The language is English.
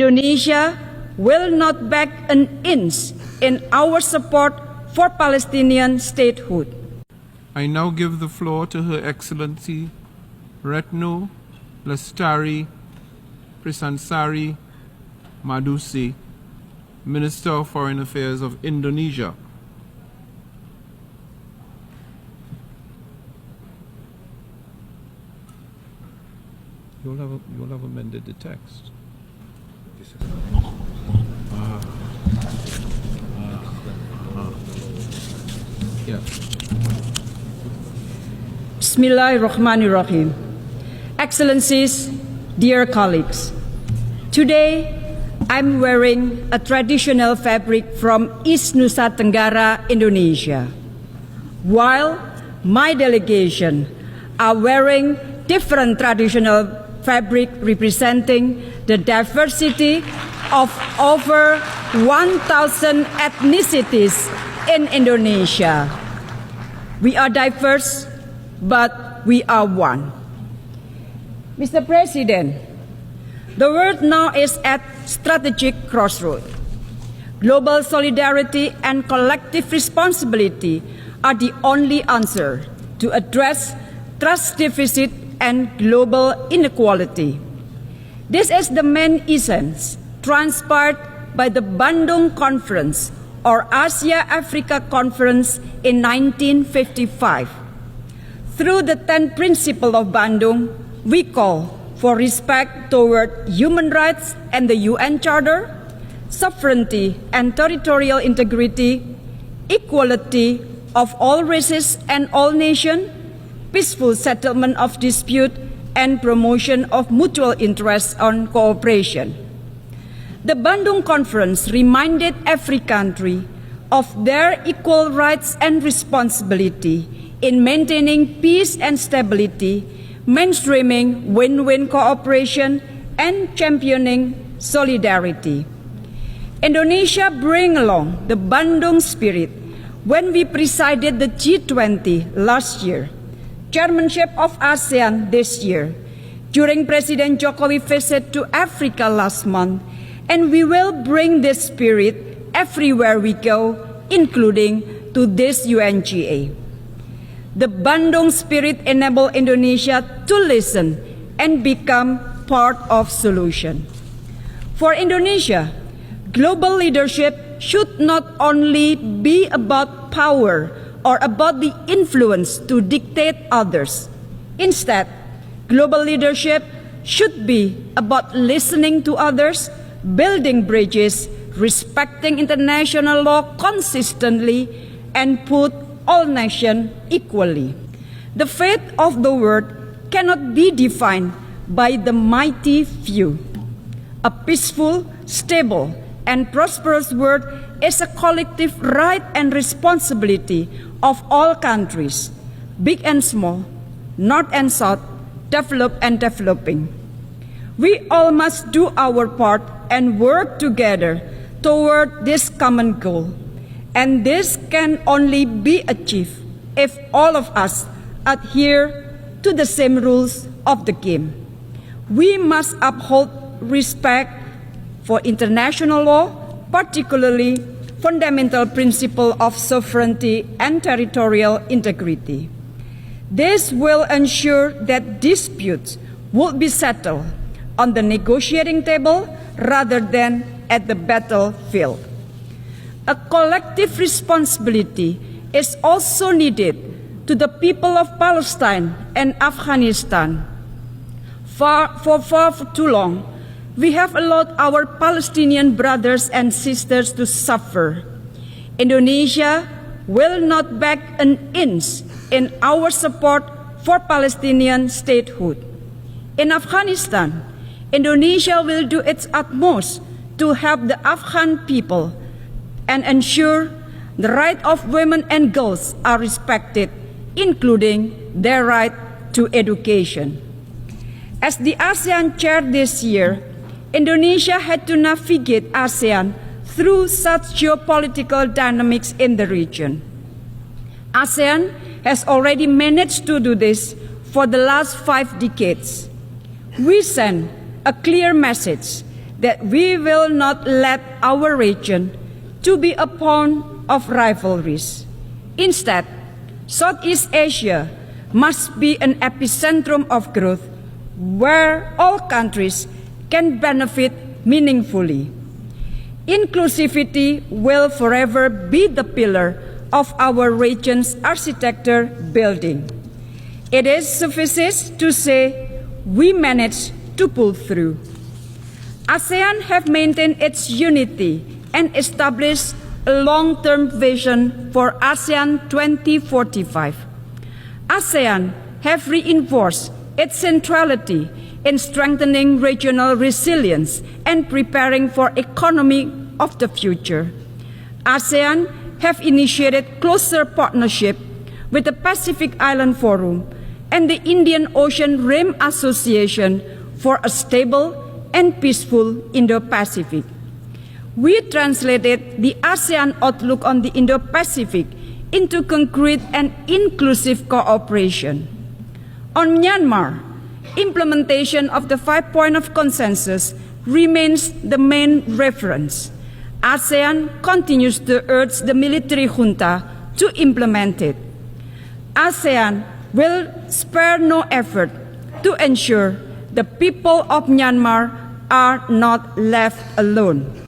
Indonesia will not back an inch in our support for Palestinian statehood. I now give the floor to Her Excellency Retno Lestari Prisansari Madusi, Minister of Foreign Affairs of Indonesia. You'll have amended the text. Yeah. Bismillahirrahmanirrahim. Excellencies, dear colleagues, today I'm wearing a traditional fabric from East Nusa Tenggara, Indonesia, while my delegation are wearing different traditional fabric representing the diversity of over 1,000 ethnicities in Indonesia. We are diverse, but we are one. Mr. President, the world now is at strategic crossroads. Global solidarity and collective responsibility are the only answer to address trust deficit and global inequality. This is the main essence transpired by the Bandung Conference or Asia-Africa Conference in 1955. Through the 10 principles of Bandung, we call for respect toward human rights and the UN Charter, sovereignty and territorial integrity, equality of all races and all nations, peaceful settlement of dispute, and promotion of mutual interest on cooperation. The Bandung Conference reminded every country of their equal rights and responsibility in maintaining peace and stability, mainstreaming win-win cooperation, and championing solidarity. Indonesia bring along the Bandung spirit when we presided the G20 last year, chairmanship of ASEAN this year, during President Jokowi's visit to Africa last month, and we will bring this spirit everywhere we go, including to this UNGA. The Bandung spirit enables Indonesia to listen and become part of solution. For Indonesia, global leadership should not only be about power or about the influence to dictate others. Instead, global leadership should be about listening to others, building bridges, respecting international law consistently, and put all nations equally. The fate of the world cannot be defined by the mighty few. A peaceful, stable, and prosperous world is a collective right and responsibility of all countries, big and small, north and south, developed and developing. We all must do our part and work together toward this common goal. And this can only be achieved if all of us adhere to the same rules of the game. We must uphold respect for international law, particularly fundamental principle of sovereignty and territorial integrity. This will ensure that disputes will be settled on the negotiating table rather than at the battlefield. A collective responsibility is also needed to the people of Palestine and Afghanistan. For far too long, we have allowed our Palestinian brothers and sisters to suffer. Indonesia will not back an inch in our support for Palestinian statehood. In Afghanistan, Indonesia will do its utmost to help the Afghan people and ensure the rights of women and girls are respected, including their right to education. As the ASEAN chair this year, Indonesia had to navigate ASEAN through such geopolitical dynamics in the region. ASEAN has already managed to do this for the last 5 decades. We send a clear message that we will not let our region to be a pawn of rivalries. Instead, Southeast Asia must be an epicentrum of growth where all countries can benefit meaningfully. Inclusivity will forever be the pillar of our region's architecture building. It is sufficient to say we managed to pull through. ASEAN have maintained its unity and established a long-term vision for ASEAN 2045. ASEAN have reinforced its centrality in strengthening regional resilience and preparing for economy of the future. ASEAN have initiated closer partnership with the Pacific Island Forum and the Indian Ocean Rim Association for a stable and peaceful Indo-Pacific. We translated the ASEAN outlook on the Indo-Pacific into concrete and inclusive cooperation. On Myanmar, implementation of the 5 points of consensus remains the main reference. ASEAN continues to urge the military junta to implement it. ASEAN will spare no effort to ensure the people of Myanmar are not left alone.